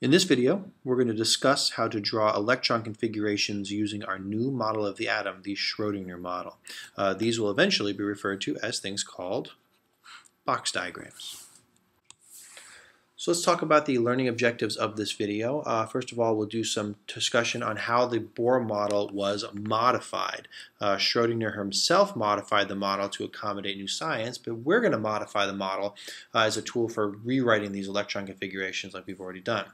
In this video, we're going to discuss how to draw electron configurations using our new model of the atom, the Schrödinger model. These will eventually be referred to as things called box diagrams. So let's talk about the learning objectives of this video. First of all, we'll do some discussion on how the Bohr model was modified. Schrödinger himself modified the model to accommodate new science, but we're going to modify the model as a tool for rewriting these electron configurations like we've already done.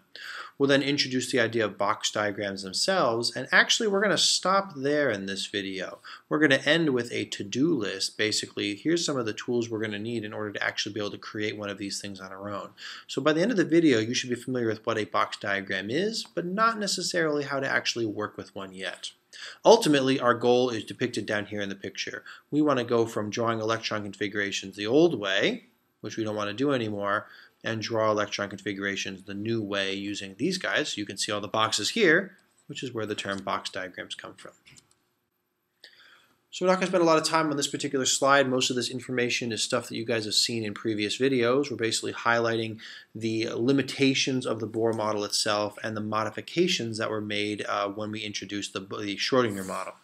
We'll then introduce the idea of box diagrams themselves, and actually we're going to stop there in this video. We're going to end with a to-do list. Basically, here's some of the tools we're going to need in order to actually be able to create one of these things on our own. So by the end of the video, you should be familiar with what a box diagram is, but not necessarily how to actually work with one yet. Ultimately, our goal is depicted down here in the picture. We want to go from drawing electron configurations the old way, which we don't want to do anymore, and draw electron configurations the new way using these guys. You can see all the boxes here, which is where the term box diagrams come from. So we're not going to spend a lot of time on this particular slide. Most of this information is stuff that you guys have seen in previous videos. We're basically highlighting the limitations of the Bohr model itself and the modifications that were made when we introduced the Schrödinger model.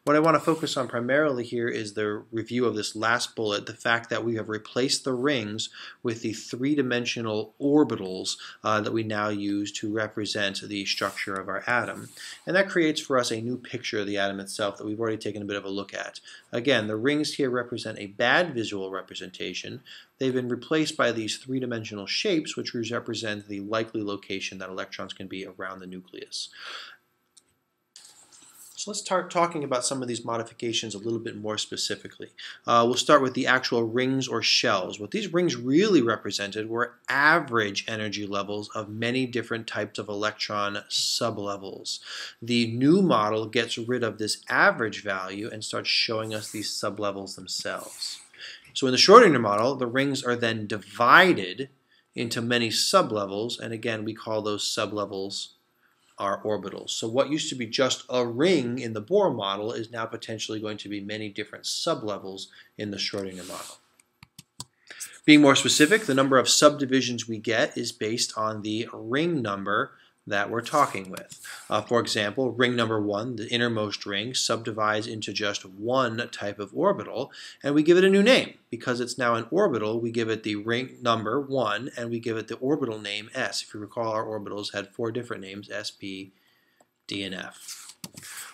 What I want to focus on primarily here is the review of this last bullet, the fact that we have replaced the rings with the three-dimensional orbitals that we now use to represent the structure of our atom. And that creates for us a new picture of the atom itself that we've already taken a bit of a look at. Again, the rings here represent a bad visual representation. They've been replaced by these three-dimensional shapes, which represent the likely location that electrons can be around the nucleus. So let's start talking about some of these modifications a little bit more specifically. We'll start with the actual rings or shells. What these rings really represented were average energy levels of many different types of electron sublevels. The new model gets rid of this average value and starts showing us these sublevels themselves. So in the Schrödinger model, the rings are then divided into many sublevels, and again, we call those sublevels are orbitals. So what used to be just a ring in the Bohr model is now potentially going to be many different sublevels in the Schrödinger model. Being more specific, the number of subdivisions we get is based on the ring number that we're talking with. For example, ring number 1, the innermost ring, subdivides into just one type of orbital, and we give it a new name. Because it's now an orbital, we give it the ring number 1, and we give it the orbital name S. If you recall, our orbitals had 4 different names, S, P, D, and F.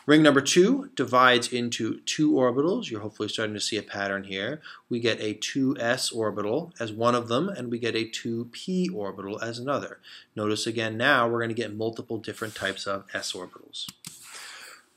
Ring number 2 divides into 2 orbitals. You're hopefully starting to see a pattern here. We get a 2s orbital as one of them, and we get a 2p orbital as another. Notice again now we're going to get multiple different types of s orbitals.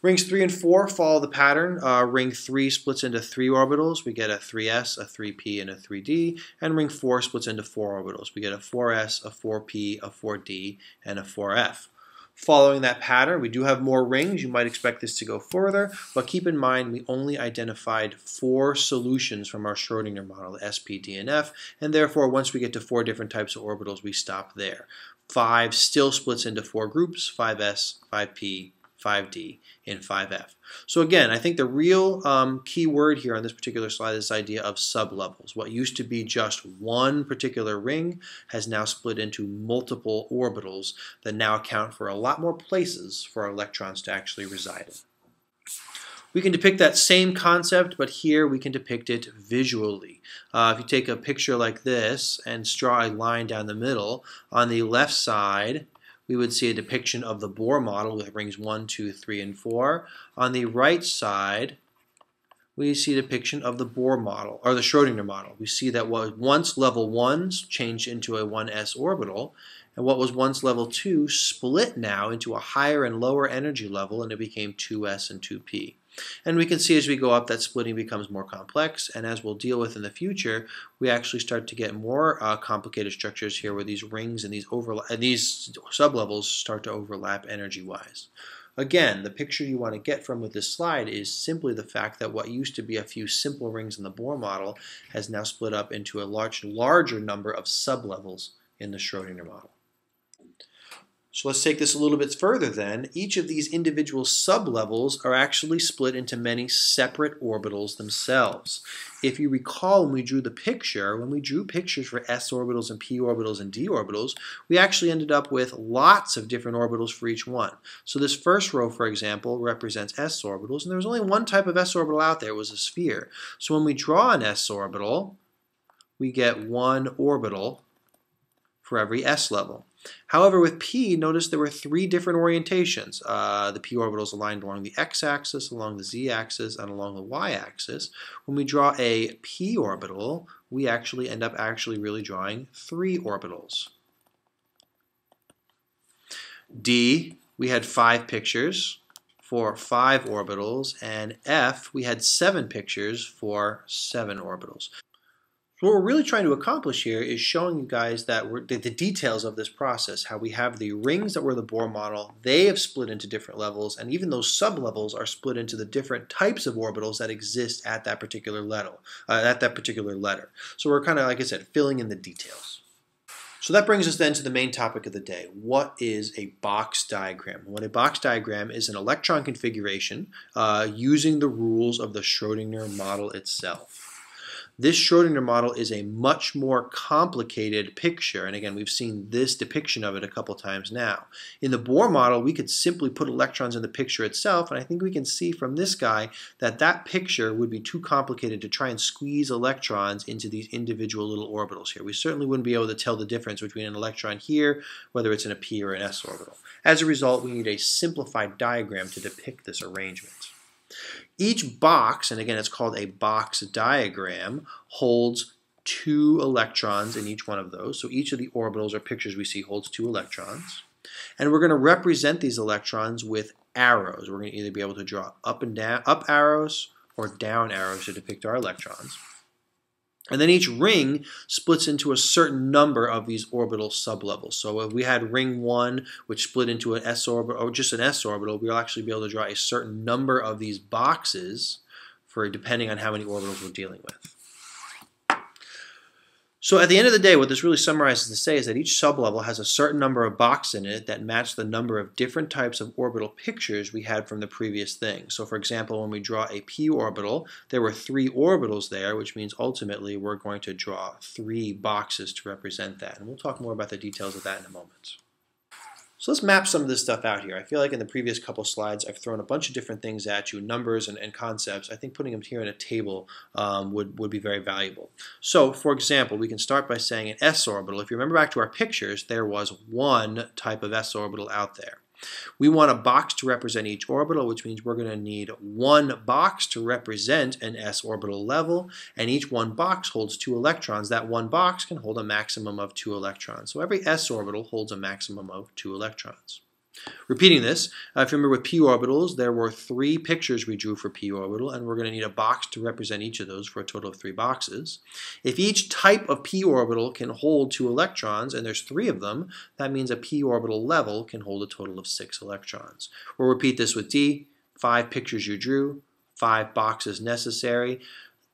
Rings 3 and 4 follow the pattern. Ring 3 splits into 3 orbitals. We get a 3s, a 3p, and a 3d. And ring 4 splits into 4 orbitals. We get a 4s, a 4p, a 4d, and a 4f. Following that pattern, we do have more rings. You might expect this to go further, but keep in mind we only identified 4 solutions from our Schrödinger model, the S, P, D, and F, and therefore once we get to 4 different types of orbitals, we stop there. 5 still splits into 4 groups, 5s, 5p, 5d, and 5f. So again, I think the real key word here on this particular slide is this idea of sublevels. What used to be just one particular ring has now split into multiple orbitals that now account for a lot more places for our electrons to actually reside in. We can depict that same concept, but here we can depict it visually. If you take a picture like this and draw a line down the middle, on the left side we would see a depiction of the Bohr model with rings 1, 2, 3, and 4. On the right side, we see a depiction of the Bohr model, or the Schrödinger model. We see that what was once level 1s changed into a 1s orbital, and what was once level 2 split now into a higher and lower energy level, and it became 2s and 2p. And we can see as we go up that splitting becomes more complex, and as we'll deal with in the future, we actually start to get more complicated structures here where these rings and these sublevels start to overlap energy-wise. Again, the picture you want to get from with this slide is simply the fact that what used to be a few simple rings in the Bohr model has now split up into a larger number of sublevels in the Schrödinger model. So let's take this a little bit further then. Each of these individual sublevels are actually split into many separate orbitals themselves. If you recall when we drew the picture, when we drew pictures for s orbitals and p orbitals and d orbitals, we actually ended up with lots of different orbitals for each one. So this first row, for example, represents s orbitals, and there was only one type of s orbital out there, it was a sphere. So when we draw an s orbital, we get one orbital for every s level. However, with p, notice there were three different orientations. The p orbitals aligned along the x-axis, along the z-axis, and along the y-axis. When we draw a p orbital, we actually end up really drawing three orbitals. D, we had 5 pictures for 5 orbitals, and F, we had 7 pictures for 7 orbitals. So what we're really trying to accomplish here is showing you guys that the details of this process, how we have the rings that were the Bohr model, they have split into different levels, and even those sublevels are split into the different types of orbitals that exist at that particular letter. So we're kind of, like I said, filling in the details. So that brings us then to the main topic of the day. What is a box diagram? What a box diagram is an electron configuration using the rules of the Schrödinger model itself. This Schrödinger model is a much more complicated picture, and again, we've seen this depiction of it a couple times now. In the Bohr model, we could simply put electrons in the picture itself, and I think we can see from this guy that that picture would be too complicated to try and squeeze electrons into these individual little orbitals here. We certainly wouldn't be able to tell the difference between an electron here, whether it's in a p or an s orbital. As a result, we need a simplified diagram to depict this arrangement. Each box, and again it's called a box diagram, holds 2 electrons in each one of those. So each of the orbitals or pictures we see holds 2 electrons. And we're going to represent these electrons with arrows. We're going to either be able to draw up arrows or down arrows to depict our electrons. And then each ring splits into a certain number of these orbital sublevels. So if we had ring 1, which split into an s orbital, or just an s orbital, we'll actually be able to draw a certain number of these boxes for depending on how many orbitals we're dealing with. So at the end of the day, what this really summarizes to say is that each sublevel has a certain number of boxes in it that match the number of different types of orbital pictures we had from the previous thing. So for example, when we draw a p orbital, there were 3 orbitals there, which means ultimately we're going to draw 3 boxes to represent that. And we'll talk more about the details of that in a moment. So let's map some of this stuff out here. I feel like in the previous couple slides I've thrown a bunch of different things at you, numbers and concepts. I think putting them here in a table would be very valuable. So for example, we can start by saying an s orbital. If you remember back to our pictures, there was one type of s orbital out there. We want a box to represent each orbital, which means we're going to need one box to represent an s orbital level, and each one box holds 2 electrons. That one box can hold a maximum of 2 electrons. So every s orbital holds a maximum of 2 electrons. Repeating this, if you remember with p orbitals, there were 3 pictures we drew for p orbital, and we're going to need a box to represent each of those for a total of 3 boxes. If each type of p orbital can hold 2 electrons, and there's 3 of them, that means a p orbital level can hold a total of 6 electrons. We'll repeat this with d, 5 pictures you drew, 5 boxes necessary.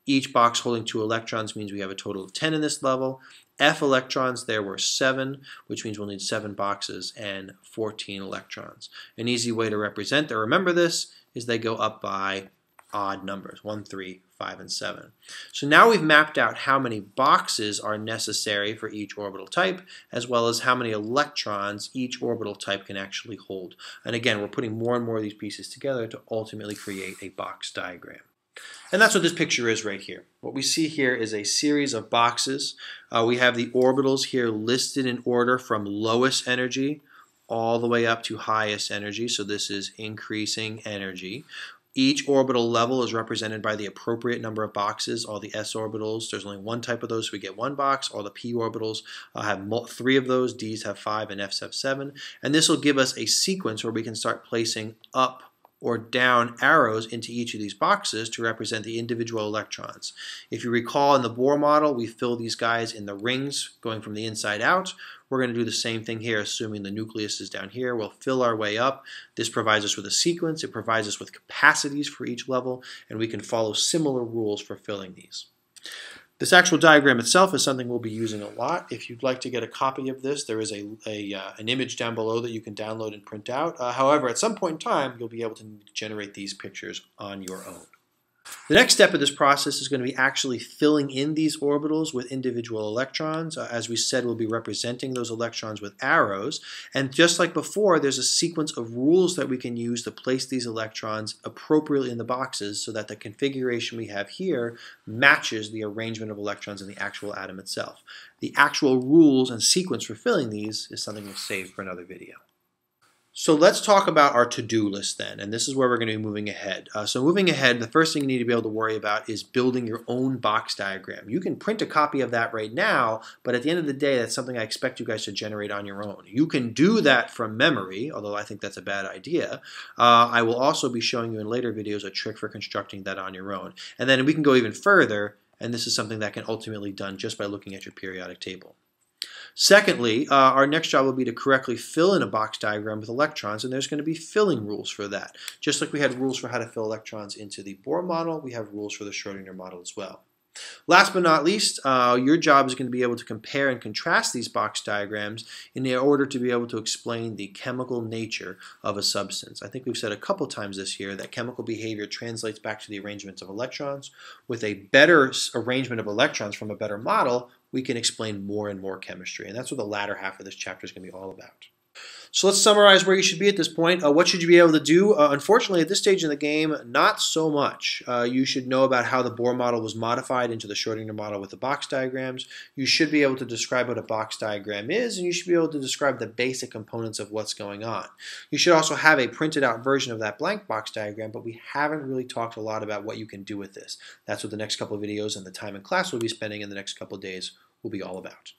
Each box holding 2 electrons means we have a total of 10 in this level. F electrons, there were 7, which means we'll need 7 boxes and 14 electrons. An easy way to represent or remember this is they go up by odd numbers, 1, 3, 5, and 7. So now we've mapped out how many boxes are necessary for each orbital type, as well as how many electrons each orbital type can actually hold. And again, we're putting more and more of these pieces together to ultimately create a box diagram. And that's what this picture is right here. What we see here is a series of boxes. We have the orbitals here listed in order from lowest energy all the way up to highest energy. So this is increasing energy. Each orbital level is represented by the appropriate number of boxes. All the s orbitals, there's only one type of those, so we get 1 box. All the p orbitals have 3 of those, d's have 5, and f's have 7. And this will give us a sequence where we can start placing up or down arrows into each of these boxes to represent the individual electrons. If you recall in the Bohr model, we fill these guys in the rings going from the inside out. We're going to do the same thing here, assuming the nucleus is down here. We'll fill our way up. This provides us with a sequence. It provides us with capacities for each level, and we can follow similar rules for filling these. This actual diagram itself is something we'll be using a lot. If you'd like to get a copy of this, there is an image down below that you can download and print out. However, at some point in time, you'll be able to generate these pictures on your own. The next step of this process is going to be actually filling in these orbitals with individual electrons. As we said, we'll be representing those electrons with arrows. And just like before, there's a sequence of rules that we can use to place these electrons appropriately in the boxes so that the configuration we have here matches the arrangement of electrons in the actual atom itself. The actual rules and sequence for filling these is something we'll save for another video. So let's talk about our to-do list then, and this is where we're going to be moving ahead. So moving ahead, the first thing you need to be able to worry about is building your own box diagram. You can print a copy of that right now, but at the end of the day, that's something I expect you guys to generate on your own. You can do that from memory, although I think that's a bad idea. I will also be showing you in later videos a trick for constructing that on your own. And then we can go even further, and this is something that can ultimately be done just by looking at your periodic table. Secondly, our next job will be to correctly fill in a box diagram with electrons, and there's going to be filling rules for that. Just like we had rules for how to fill electrons into the Bohr model, we have rules for the Schrödinger model as well. Last but not least, your job is going to be able to compare and contrast these box diagrams in order to be able to explain the chemical nature of a substance. I think we've said a couple times this year that chemical behavior translates back to the arrangements of electrons. With a better arrangement of electrons from a better model, we can explain more and more chemistry. And that's what the latter half of this chapter is going to be all about. So let's summarize where you should be at this point. What should you be able to do? Unfortunately, at this stage in the game, not so much. You should know about how the Bohr model was modified into the Schrödinger model with the box diagrams. You should be able to describe what a box diagram is, and you should be able to describe the basic components of what's going on. You should also have a printed out version of that blank box diagram, but we haven't really talked a lot about what you can do with this. That's what the next couple of videos and the time in class we'll be spending in the next couple of days will be all about.